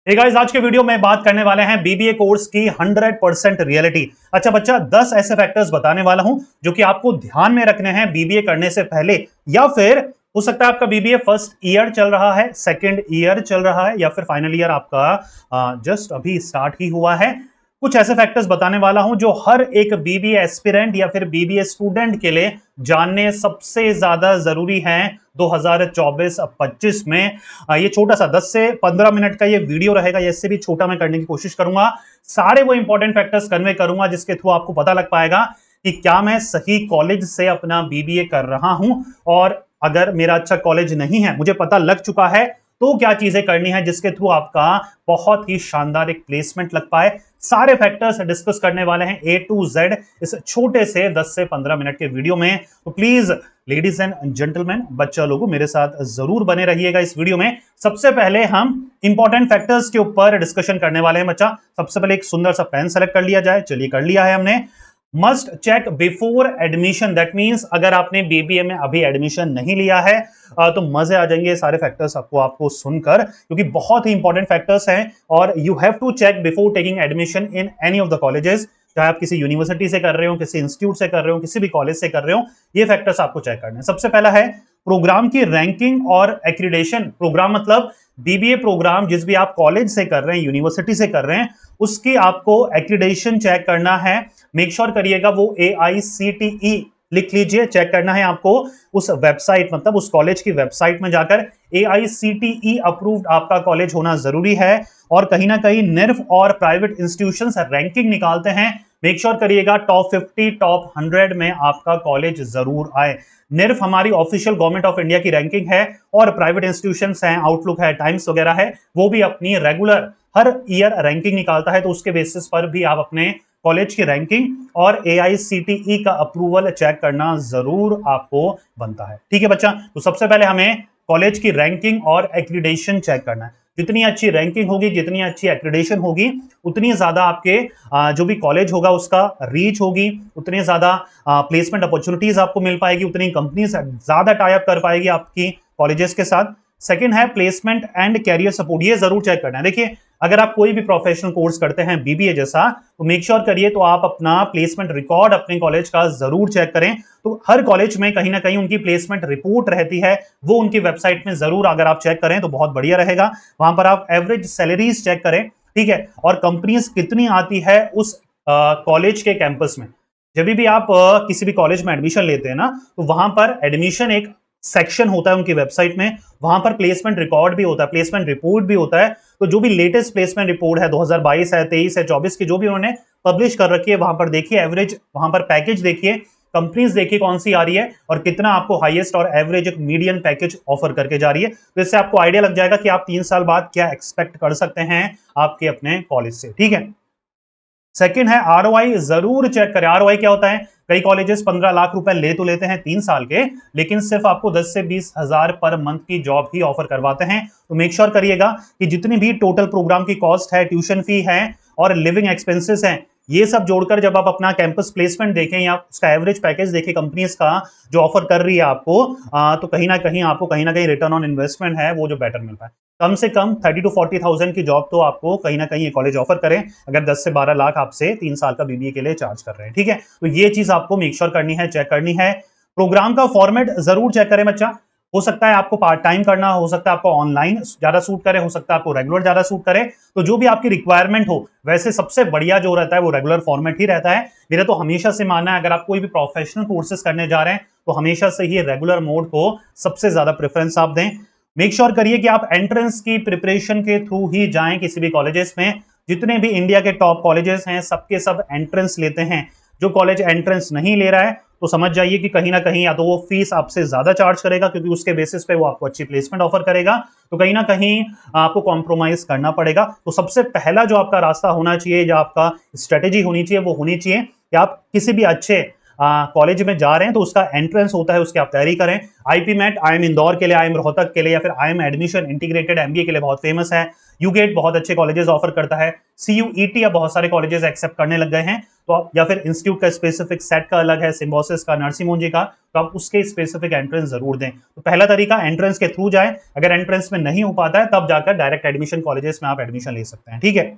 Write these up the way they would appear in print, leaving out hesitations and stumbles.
hey guys, आज के video में बात करने वाले हैं बीबीए कोर्स की 100% रियलिटी। अच्छा बच्चा, 10 ऐसे फैक्टर्स बताने वाला हूं जो कि आपको ध्यान में रखने हैं बीबीए करने से पहले, या फिर हो सकता है आपका बीबीए फर्स्ट ईयर चल रहा है, सेकंड ईयर चल रहा है, या फिर फाइनल ईयर आपका जस्ट अभी स्टार्ट ही हुआ है। कुछ ऐसे फैक्टर्स बताने वाला हूं जो हर एक बीबीए एस्पिरेंट या फिर बीबीए स्टूडेंट के लिए जानने सबसे ज्यादा जरूरी हैं 2024-25 में। ये छोटा सा 10 से 15 मिनट का ये वीडियो रहेगा, या इससे भी छोटा मैं करने की कोशिश करूंगा। सारे वो इंपॉर्टेंट फैक्टर्स कन्वे करूंगा जिसके थ्रू आपको पता लग पाएगा कि क्या मैं सही कॉलेज से अपना बीबीए कर रहा हूं, और अगर मेरा अच्छा कॉलेज नहीं है, मुझे पता लग चुका है, तो क्या चीजें करनी है जिसके थ्रू आपका बहुत ही शानदार एक प्लेसमेंट लग पाए। सारे फैक्टर्स डिस्कस करने वाले हैं A to Z इस छोटे से 10 से 15 मिनट के वीडियो में। तो प्लीज लेडीज एंड जेंटलमैन, बच्चा लोगों, मेरे साथ जरूर बने रहिएगा इस वीडियो में। सबसे पहले हम इंपॉर्टेंट फैक्टर्स के ऊपर डिस्कशन करने वाले हैं बच्चा। सबसे पहले एक सुंदर सा पेन सेलेक्ट कर लिया जाए। चलिए, कर लिया है हमने। Must check before admission, that means अगर आपने बीबीए में अभी एडमिशन नहीं लिया है तो मजे आ जाएंगे सारे फैक्टर्स आपको सुनकर, क्योंकि बहुत ही इंपॉर्टेंट फैक्टर्स हैं। और you have to check before taking admission in any of the colleges, चाहे आप किसी यूनिवर्सिटी से कर रहे हो, किसी इंस्टीट्यूट से कर रहे हो, किसी भी कॉलेज से कर रहे हो, ये फैक्टर्स आपको चेक करने हैं। सबसे पहला है प्रोग्राम की रैंकिंग और एक्रीडेशन। प्रोग्राम मतलब बीबीए प्रोग्राम जिस भी आप कॉलेज से कर रहे हैं, यूनिवर्सिटी से कर रहे हैं, उसकी आपको एक्रीडेशन चेक करना है। मेक श्योर करिएगा वो AICTE लिख लीजिए, चेक करना है आपको उस वेबसाइट, मतलब उस कॉलेज की वेबसाइट में जाकर AICTE अप्रूव्ड आपका कॉलेज होना जरूरी है। और कहीं ना कहीं निर्फ और प्राइवेट इंस्टीट्यूशंस रैंकिंग निकालते हैं, मेक श्योर करिएगा टॉप 50 टॉप 100 में आपका कॉलेज जरूर आए। निर्फ हमारी ऑफिशियल गवर्नमेंट ऑफ इंडिया की रैंकिंग है, और प्राइवेट इंस्टीट्यूशंस हैं, आउटलुक है, टाइम्स वगैरह है, वो भी अपनी रेगुलर हर ईयर रैंकिंग निकालता है। तो उसके बेसिस पर भी आप अपने कॉलेज की रैंकिंग और AICTE का अप्रूवल चेक करना जरूर आपको बनता है। ठीक है बच्चा, तो सबसे पहले हमें कॉलेज की रैंकिंग और एक्रीडेशन चेक करना है। जितनी अच्छी रैंकिंग होगी, जितनी अच्छी एक्रीडेशन होगी, उतनी ज्यादा आपके जो भी कॉलेज होगा उसका रीच होगी, उतनी ज्यादा प्लेसमेंट अपॉर्चुनिटीज आपको मिल पाएगी, उतनी कंपनीज ज्यादा टाई अप कर पाएगी आपकी कॉलेजेस के साथ। सेकंड है प्लेसमेंट एंड कैरियर सपोर्ट, ये जरूर चेक करना है। देखिए, अगर आप कोई भी प्रोफेशनल कोर्स करते हैं बीबीए जैसा, तो मेक श्योर करिए तो आप अपना प्लेसमेंट रिकॉर्ड अपने कॉलेज का जरूर चेक करें। तो हर कॉलेज में कहीं ना कहीं उनकी प्लेसमेंट रिपोर्ट रहती है, वो उनकी वेबसाइट में जरूर अगर आप चेक करें तो बहुत बढ़िया रहेगा। वहां पर आप एवरेज सैलरीज चेक करें, ठीक है, और कंपनीज कितनी आती है उस कॉलेज के कैंपस में। जब भी आप किसी भी कॉलेज में एडमिशन लेते हैं ना, तो वहां पर एडमिशन एक सेक्शन होता है उनकी वेबसाइट में, वहां पर प्लेसमेंट रिकॉर्ड भी होता है, प्लेसमेंट रिपोर्ट भी होता है। तो जो भी लेटेस्ट प्लेसमेंट रिपोर्ट है 2022 है, 23 है, 24 की जो भी उन्होंने पब्लिश कर रखी है, वहां पर देखिए एवरेज, वहां पर पैकेज देखिए, कंपनीज देखिए कौन सी आ रही है और कितना आपको हाईएस्ट और एवरेज एक मीडियन पैकेज ऑफर करके जा रही है। तो इससे आपको आइडिया लग जाएगा कि आप 3 साल बाद क्या एक्सपेक्ट कर सकते हैं आपके अपने कॉलेज से। ठीक है, सेकंड है ROI, जरूर चेक करें। ROI क्या होता है? कई कॉलेजेस 15 लाख रुपए ले तो लेते हैं 3 साल के, लेकिन सिर्फ आपको 10 से 20 हजार पर मंथ की जॉब ही ऑफर करवाते हैं। तो मेक श्योर करिएगा कि जितनी भी टोटल प्रोग्राम की कॉस्ट है, ट्यूशन फी है और लिविंग एक्सपेंसेस हैं, ये सब जोड़कर जब आप अपना कैंपस प्लेसमेंट देखें या उसका एवरेज पैकेज देखें कंपनीज का जो ऑफर कर रही है आपको, तो कहीं ना कहीं आपको कहीं ना कहीं रिटर्न ऑन इन्वेस्टमेंट है वो जो बेटर मिल पाए। कम से कम 30 to 40,000 की जॉब तो आपको कहीं ना कहीं ये कॉलेज ऑफर करें, अगर 10 से 12 लाख आपसे 3 साल का बीबीए के लिए चार्ज कर रहे हैं। ठीक है, तो ये चीज आपको मेक श्योर करनी है, चेक करनी है। प्रोग्राम का फॉर्मेट जरूर चेक करें बच्चा। हो सकता है आपको पार्ट टाइम करना, हो सकता है आपको ऑनलाइन ज्यादा सूट करे, हो सकता है आपको रेगुलर ज्यादा सूट करे। तो जो भी आपकी रिक्वायरमेंट हो, वैसे सबसे बढ़िया जो रहता है वो रेगुलर फॉर्मेट ही रहता है। मेरा तो हमेशा से मानना है, अगर आप कोई भी प्रोफेशनल कोर्सेज करने जा रहे हैं तो हमेशा से ही रेगुलर मोड को सबसे ज्यादा प्रेफरेंस आप दें। मेक श्योर करिए कि आप एंट्रेंस की प्रिपरेशन के थ्रू ही जाएं किसी भी कॉलेजेस में। जितने भी इंडिया के टॉप कॉलेजेस हैं सबके सब एंट्रेंस लेते हैं। जो कॉलेज एंट्रेंस नहीं ले रहा है तो समझ जाइए कि कहीं ना कहीं या तो वो फीस आपसे ज्यादा चार्ज करेगा, क्योंकि उसके बेसिस पे वो आपको अच्छी प्लेसमेंट ऑफर करेगा, तो कहीं ना कहीं आपको कॉम्प्रोमाइज करना पड़ेगा। तो सबसे पहला जो आपका रास्ता होना चाहिए, जो आपका स्ट्रेटेजी होनी चाहिए, वो होनी चाहिए कि आप किसी भी अच्छे कॉलेज में जा रहे हैं तो उसका एंट्रेंस होता है, उसकी आप तैयारी करें। आईपी मैट, IIM इंदौर के लिए, IIM रोहतक के लिए, या फिर IIM एडमिशन इंटीग्रेटेड MBA के लिए बहुत फेमस है, यूगेट बहुत अच्छे कॉलेजेस ऑफर करता है, CUET अब बहुत सारे कॉलेजेस एक्सेप्ट करने लग गए हैं, तो आप या फिर इंस्टीट्यूट का स्पेसिफिक सेट का अलग है, सिम्बोसिस का, नरसिंह मुंजी का, तो आप उसके स्पेसिफिक एंट्रेंस जरूर दें। तो पहला तरीका एंट्रेंस के थ्रू जाए, अगर एंट्रेंस में नहीं हो पाता है तब जाकर डायरेक्ट एडमिशन कॉलेजेस में आप एडमिशन ले सकते हैं, ठीक है।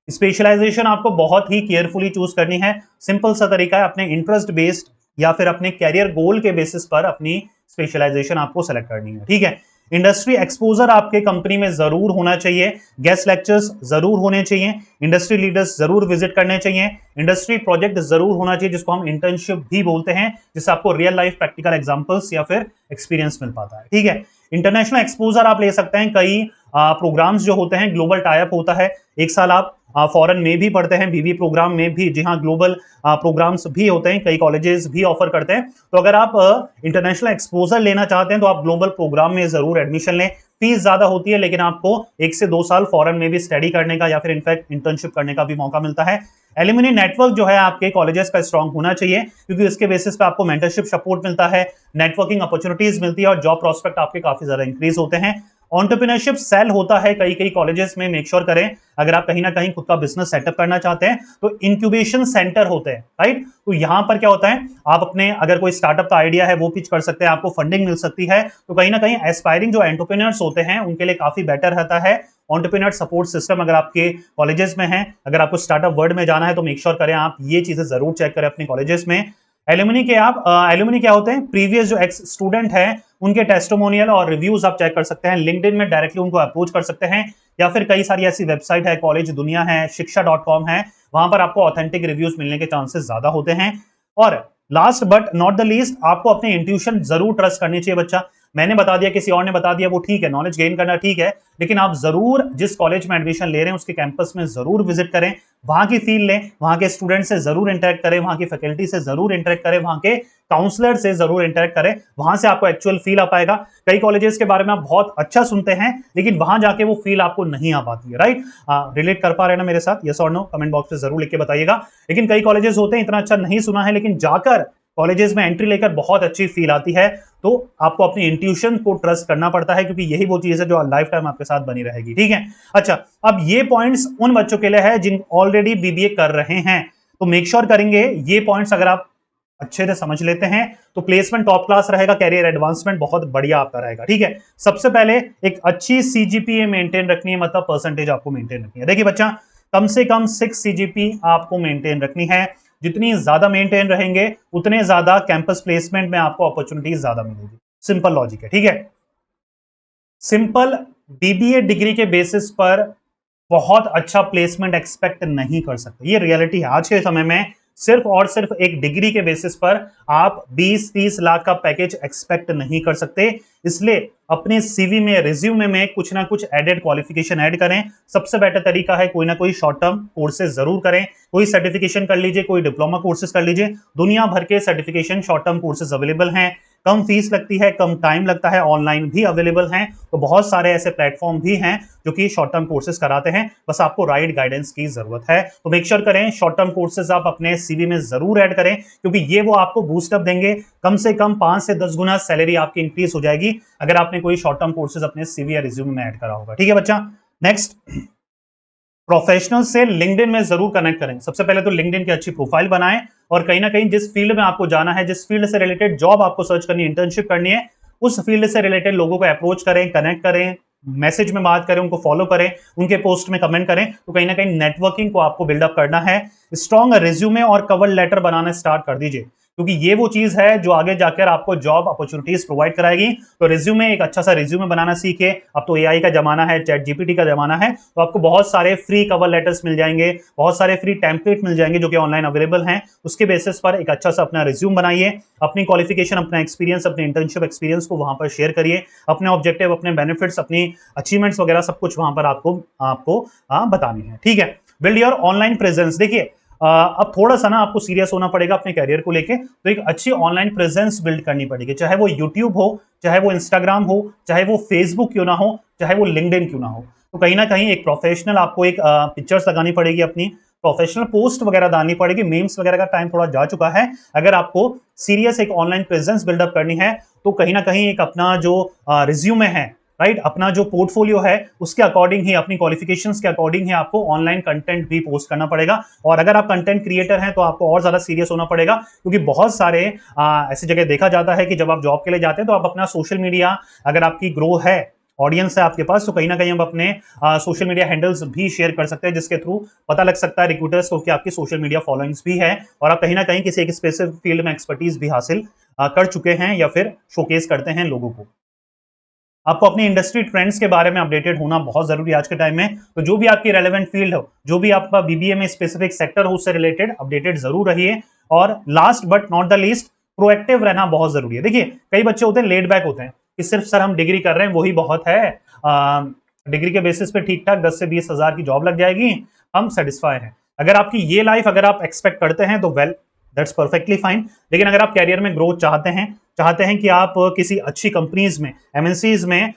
स्पेशलाइजेशन आपको बहुत ही केयरफुली चूज करनी है। सिंपल सा तरीका है, अपने इंटरेस्ट बेस्ड या फिर अपने कैरियर गोल के बेसिस पर अपनी स्पेशलाइजेशन आपको सेलेक्ट करनी है, ठीक है। इंडस्ट्री एक्सपोजर आपके कंपनी में जरूर होना चाहिए, गेस्ट लेक्चर्स जरूर होने चाहिए, इंडस्ट्री लीडर्स जरूर विजिट करने चाहिए, इंडस्ट्री प्रोजेक्ट जरूर होना चाहिए जिसको हम इंटर्नशिप भी बोलते हैं, जिससे आपको रियल लाइफ प्रैक्टिकल एग्जांपल्स या फिर एक्सपीरियंस मिल पाता है, ठीक है। इंटरनेशनल एक्सपोजर आप ले सकते हैं, कई प्रोग्राम्स जो होते हैं ग्लोबल टाइप होता है, एक साल आप फॉरेन में भी पढ़ते हैं, बीबीए प्रोग्राम में भी, जी हाँ, ग्लोबल प्रोग्राम्स भी होते हैं, कई कॉलेजेस भी ऑफर करते हैं। तो अगर आप इंटरनेशनल एक्सपोजर लेना चाहते हैं तो आप ग्लोबल प्रोग्राम में जरूर एडमिशन लें। फीस ज्यादा होती है लेकिन आपको 1 से 2 साल फॉरेन में भी स्टडी करने का या फिर इनफैक्ट इंटर्नशिप करने का भी मौका मिलता है। एलुमनी नेटवर्क जो है आपके कॉलेजेस का स्ट्रांग होना चाहिए, क्योंकि इसके बेसिस पे आपको मेंटरशिप सपोर्ट मिलता है, नेटवर्किंग अपॉर्चुनिटीज मिलती है और जॉब प्रोस्पेक्ट आपके काफी ज्यादा इंक्रीज होते हैं। एंटरप्रेन्योरशिप सेल होता है कई कई कॉलेजेस में, मेक श्योर करें अगर आप कहीं ना कहीं खुद का बिजनेस सेटअप करना चाहते हैं तो इंक्यूबेशन सेंटर होते हैं, राइट। तो यहां पर क्या होता है, आप अपने अगर कोई स्टार्टअप का आइडिया है वो पिच कर सकते हैं, आपको फंडिंग मिल सकती है, तो कहीं ना कहीं एस्पायरिंग जो एंटरप्रेन्योर्स होते हैं उनके लिए काफी बेटर रहता है एंटरप्रेन्योर सपोर्ट सिस्टम। अगर आपके कॉलेजेस में है, अगर आपको स्टार्टअप वर्ल्ड में जाना है तो मेक श्योर करें आप ये चीजें जरूर चेक करें अपने कॉलेजेस में। एलुमनी के आप एलुमनी क्या होते हैं, प्रीवियस जो एक्स स्टूडेंट है उनके टेस्टिमोनियल और रिव्यूज आप चेक कर सकते हैं, लिंक्डइन में डायरेक्टली उनको अप्रोच कर सकते हैं, या फिर कई सारी ऐसी वेबसाइट है, कॉलेज दुनिया है, शिक्षा.com है, वहां पर आपको ऑथेंटिक रिव्यूज मिलने के चांसेस ज्यादा होते हैं। और last but not the least, आपको अपने इंट्यूशन जरूर ट्रस्ट करनी चाहिए बच्चा। मैंने बता दिया, किसी और ने बता दिया, वो ठीक है, नॉलेज गेन करना ठीक है, लेकिन आप जरूर जिस कॉलेज में एडमिशन ले रहे हैं उसके कैंपस में जरूर विजिट करें, वहां की फील लें, वहां के स्टूडेंट से जरूर इंटरेक्ट करें, वहां की फैकल्टी से जरूर इंटरेक्ट करें, वहां के काउंसलर से जरूर इंटरेक्ट करें, वहां से आपको एक्चुअल फील आ पाएगा। कई कॉलेजेस के बारे में आप बहुत अच्छा सुनते हैं लेकिन वहां जाके वो फील आपको नहीं आ पाती है, राइट। रिलेट कर पा रहे हैं ना मेरे साथ, यस और नो, कमेंट बॉक्स में जरूर लिख के बताइएगा। लेकिन कई कॉलेजेस होते हैं इतना अच्छा नहीं सुना है लेकिन जाकर कॉलेजेस में एंट्री लेकर बहुत अच्छी फील आती है, तो आपको अपनी इंट्यूशन को ट्रस्ट करना पड़ता है, क्योंकि यही वो चीज है जो लाइफ टाइम आपके साथ बनी रहेगी, ठीक है। अच्छा, अब ये पॉइंट्स उन बच्चों के लिए है जिन ऑलरेडी बीबीए कर रहे हैं, तो मेक श्योर करेंगे ये पॉइंट्स अगर आप अच्छे से समझ लेते हैं तो प्लेसमेंट टॉप क्लास रहेगा, कैरियर एडवांसमेंट बहुत बढ़िया आपका रहेगा, ठीक है। सबसे पहले एक अच्छी सीजीपीए मेंटेन रखनी है, मतलब परसेंटेज आपको मेंटेन रखनी है। देखिए बच्चा, कम से कम 6 सीजीपी आपको मेंटेन रखनी है, जितनी ज्यादा मेंटेन रहेंगे उतने ज्यादा कैंपस प्लेसमेंट में आपको अपॉर्चुनिटीज ज्यादा मिलेगी। सिंपल लॉजिक है, ठीक है। सिंपल बीबीए डिग्री के बेसिस पर बहुत अच्छा प्लेसमेंट एक्सपेक्ट नहीं कर सकते, ये रियलिटी है। आज के समय में सिर्फ और सिर्फ एक डिग्री के बेसिस पर आप 20-30 लाख का पैकेज एक्सपेक्ट नहीं कर सकते, इसलिए अपने सीवी में, रिज्यूमे में कुछ ना कुछ एडेड क्वालिफिकेशन ऐड करें। सबसे बेटर तरीका है कोई ना कोई शॉर्ट टर्म कोर्सेज जरूर करें, कोई सर्टिफिकेशन कर लीजिए, कोई डिप्लोमा कोर्सेज कर लीजिए, दुनिया भर के certification short term courses available हैं, कम फीस लगती है, कम टाइम लगता है, ऑनलाइन भी अवेलेबल हैं, तो बहुत सारे ऐसे प्लेटफॉर्म भी हैं जो कि शॉर्ट टर्म कोर्सेज कराते हैं, बस आपको राइट गाइडेंस की जरूरत है। तो मेक श्योर करें शॉर्ट टर्म कोर्सेज आप अपने सीवी में जरूर ऐड करें, क्योंकि ये वो आपको बूस्टअप देंगे, कम से कम 5 से 10 गुना सैलरी आपकी इंक्रीज हो जाएगी अगर आपने कोई शॉर्ट टर्म कोर्सेज अपने सीवी या रिज्यूमे में ऐड करा होगा, ठीक है बच्चा। नेक्स्ट, प्रोफेशनल से लिंक्डइन में जरूर कनेक्ट करें। सबसे पहले तो लिंक्डइन की अच्छी प्रोफाइल बनाएं और कहीं ना कहीं जिस फील्ड में आपको जाना है, जिस फील्ड से रिलेटेड जॉब आपको सर्च करनी है, इंटर्नशिप करनी है, उस फील्ड से रिलेटेड लोगों को अप्रोच करें, कनेक्ट करें, मैसेज में बात करें, उनको फॉलो करें, उनके पोस्ट में कमेंट करें, तो कहीं ना कहीं नेटवर्किंग को आपको बिल्डअप करना है। स्ट्रॉन्ग रिज्यूमे और कवर लेटर बनाना स्टार्ट कर दीजिए, क्योंकि ये वो चीज है जो आगे जाकर आपको जॉब अपॉर्चुनिटीज प्रोवाइड कराएगी। तो रिज्यूमे, एक अच्छा सा रिज्यूमे बनाना सीखे। अब तो एआई का जमाना है, चैट जीपीटी का जमाना है, तो आपको बहुत सारे फ्री कवर लेटर्स मिल जाएंगे, बहुत सारे फ्री टेम्पलेट मिल जाएंगे जो कि ऑनलाइन अवेलेबल हैं। उसके बेसिस पर एक अच्छा सा अपना रिज्यूम बनाइए, अपनी क्वालिफिकेशन, अपना एक्सपीरियंस, अपने इंटर्नशिप एक्सपीरियंस को वहां पर शेयर करिए, अपने ऑब्जेक्टिव, अपने बेनिफिट्स, अपनी अचीवमेंट्स वगैरह सब कुछ वहां पर आपको बतानी है, ठीक है। Build your online presence. देखिए, अब थोड़ा सा ना आपको सीरियस होना पड़ेगा अपने कैरियर को लेके, तो एक अच्छी ऑनलाइन प्रेजेंस बिल्ड करनी पड़ेगी, चाहे वो यूट्यूब हो, चाहे वो इंस्टाग्राम हो, चाहे वो फेसबुक क्यों ना हो, चाहे वो लिंक्डइन क्यों ना हो। तो कहीं ना कहीं एक प्रोफेशनल आपको एक पिक्चर्स लगानी पड़ेगी, अपनी प्रोफेशनल पोस्ट वगैरह डालनी पड़ेगी। मीम्स वगैरह का टाइम थोड़ा जा चुका है। अगर आपको सीरियस एक ऑनलाइन प्रेजेंस बिल्डअप करनी है तो कहीं ना कहीं एक अपना जो रिज्यूमे है राइट। अपना जो पोर्टफोलियो है उसके अकॉर्डिंग ही, अपनी क्वालिफिकेशंस के अकॉर्डिंग ही आपको ऑनलाइन कंटेंट भी पोस्ट करना पड़ेगा। और अगर आप कंटेंट क्रिएटर हैं तो आपको और ज्यादा सीरियस होना पड़ेगा, क्योंकि बहुत सारे ऐसी जगह देखा जाता है कि जब आप जॉब के लिए जाते हैं तो आप अपना सोशल मीडिया, अगर आपकी ग्रो है, ऑडियंस है आपके पास, तो कहीं ना कहीं हम अपने सोशल मीडिया हैंडल्स भी शेयर कर सकते हैं, जिसके थ्रू पता लग सकता है रिक्रूटर्स को कि आपकी सोशल मीडिया फॉलोइंग्स भी है और आप कहीं ना कहीं किसी एक स्पेसिफिक फील्ड में एक्सपर्टीज भी हासिल कर चुके हैं या फिर शोकेस करते हैं लोगों को। आपको अपनी इंडस्ट्री ट्रेंड्स के बारे में अपडेटेड होना बहुत जरूरी है आज के टाइम में। तो जो भी आपकी रेलेवेंट फील्ड हो, जो भी आपका बीबीए में स्पेसिफिक सेक्टर हो, उससे रिलेटेड अपडेटेड जरूर रहिए। और last but not the least, proactive रहना बहुत जरूरी है। देखिए, कई बच्चे होते हैं लेड बैक होते हैं कि सिर्फ सर हम डिग्री कर रहे हैं वही बहुत है, डिग्री के बेसिस पे ठीक ठाक 10 से 20 हजार की जॉब लग जाएगी, हम सेटिस्फाई हैं। अगर आपकी ये लाइफ अगर आप एक्सपेक्ट करते हैं तो वेल, दैट्स परफेक्टली फाइन। लेकिन अगर आप कैरियर में ग्रोथ चाहते हैं कि आप किसी अच्छी कंपनीज में, एमएनसीज में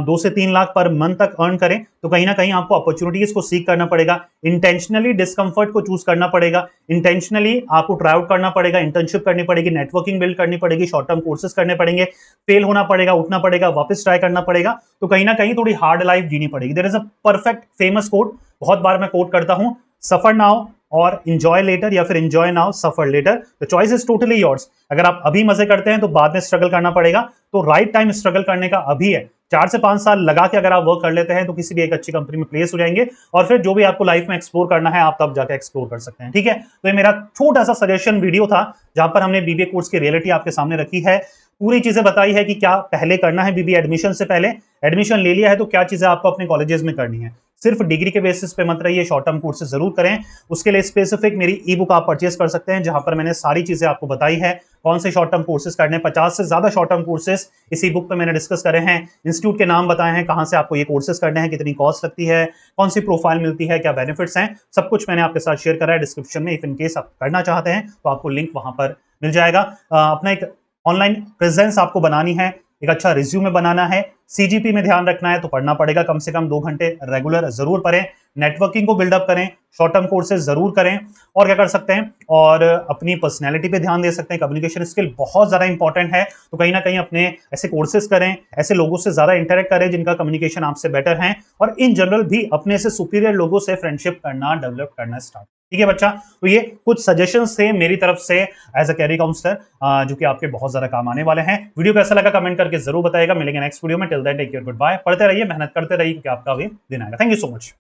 2 से 3 लाख पर मंथ तक अर्न करें, तो कहीं ना कहीं आपको अपॉर्चुनिटीज को सीख करना पड़ेगा, इंटेंशनली डिस्कंफर्ट को चूज करना पड़ेगा, इंटेंशनली आपको ट्राई आउट करना पड़ेगा, इंटर्नशिप करनी पड़ेगी, नेटवर्किंग बिल्ड करनी पड़ेगी, शॉर्ट टर्म कोर्सेज करने पड़ेंगे, फेल होना पड़ेगा, उठना पड़ेगा, वापस ट्राई करना पड़ेगा। तो कहीं ना कहीं थोड़ी हार्ड लाइफ जीनी पड़ेगी। There is a perfect famous quote, बहुत बार मैं कोट करता हूं, सफर नाउ और इंजॉय लेटर, या फिर enjoy now suffer later. The choice is totally yours. अगर आप अभी मजे करते हैं तो बाद में स्ट्रगल करना पड़ेगा, तो राइट टाइम स्ट्रगल करने का अभी है। 4 से 5 साल लगा के अगर आप वर्क कर लेते हैं तो किसी भी एक अच्छी कंपनी में प्लेस हो जाएंगे, और फिर जो भी आपको लाइफ में एक्सप्लोर करना है आप तब जाकर एक्सप्लोर कर सकते हैं। ठीक है, तो ये मेरा छोटा सा सजेशन वीडियो था जहां पर हमने बीबीए कोर्स की रियलिटी आपके सामने रखी है, पूरी चीजें बताई है कि क्या पहले करना है बीबीए एडमिशन से पहले। एडमिशन ले लिया है तो क्या चीजें आपको अपने कॉलेजेस में करनी है। सिर्फ डिग्री के बेसिस पे मत रहिए, शॉर्ट टर्म कोर्सेज जरूर करें। उसके लिए स्पेसिफिक मेरी ई बुक आप परचेस कर सकते हैं, जहां पर मैंने सारी चीजें आपको बताई है, कौन से शॉर्ट टर्म कोर्सेज करने, 50 से ज्यादा शॉर्ट टर्म कोर्सेज इसी बुक पे मैंने डिस्कस करे हैं। इंस्टीट्यूट के नाम बताए हैं, कहां से आपको ये कोर्सेज करने हैं, कितनी कॉस्ट लगती है, कौन सी प्रोफाइल मिलती है, क्या बेनिफिट्स हैं, सब कुछ मैंने आपके साथ शेयर करा है डिस्क्रिप्शन में। इफ इन केस आप करना चाहते हैं तो आपको लिंक वहां पर मिल जाएगा। अपना एक ऑनलाइन प्रेजेंस आपको बनानी है, एक अच्छा रिज्यूमे बनाना है, सीजीपी में ध्यान रखना है तो पढ़ना पड़ेगा, कम से कम 2 घंटे रेगुलर जरूर पढ़ें, नेटवर्किंग को बिल्डअप करें, शॉर्ट टर्म कोर्सेज जरूर करें। और क्या कर सकते हैं, और अपनी पर्सनैलिटी पे ध्यान दे सकते हैं, कम्युनिकेशन स्किल बहुत ज्यादा इंपॉर्टेंट है, तो कहीं ना कहीं अपने ऐसे कोर्सेज करें, ऐसे लोगों से ज्यादा इंटरेक्ट करें जिनका कम्युनिकेशन आपसे बेटर है, और इन जनरल भी अपने से सुपीरियर लोगों से फ्रेंडशिप करना, डेवलप करना स्टार्ट। ठीक है बच्चा, तो ये कुछ सजेशंस थे मेरी तरफ से एज अ कैरियर काउंसलर, जो कि आपके बहुत ज्यादा काम आने वाले हैं। वीडियो कैसा लगा कमेंट करके जरूर बताएगा। मिलेंगे नेक्स्ट वीडियो में। Till then take care, goodbye. पढ़ते रहिए, मेहनत करते रहिए, क्योंकि आपका भी दिन आएगा। Thank you so much.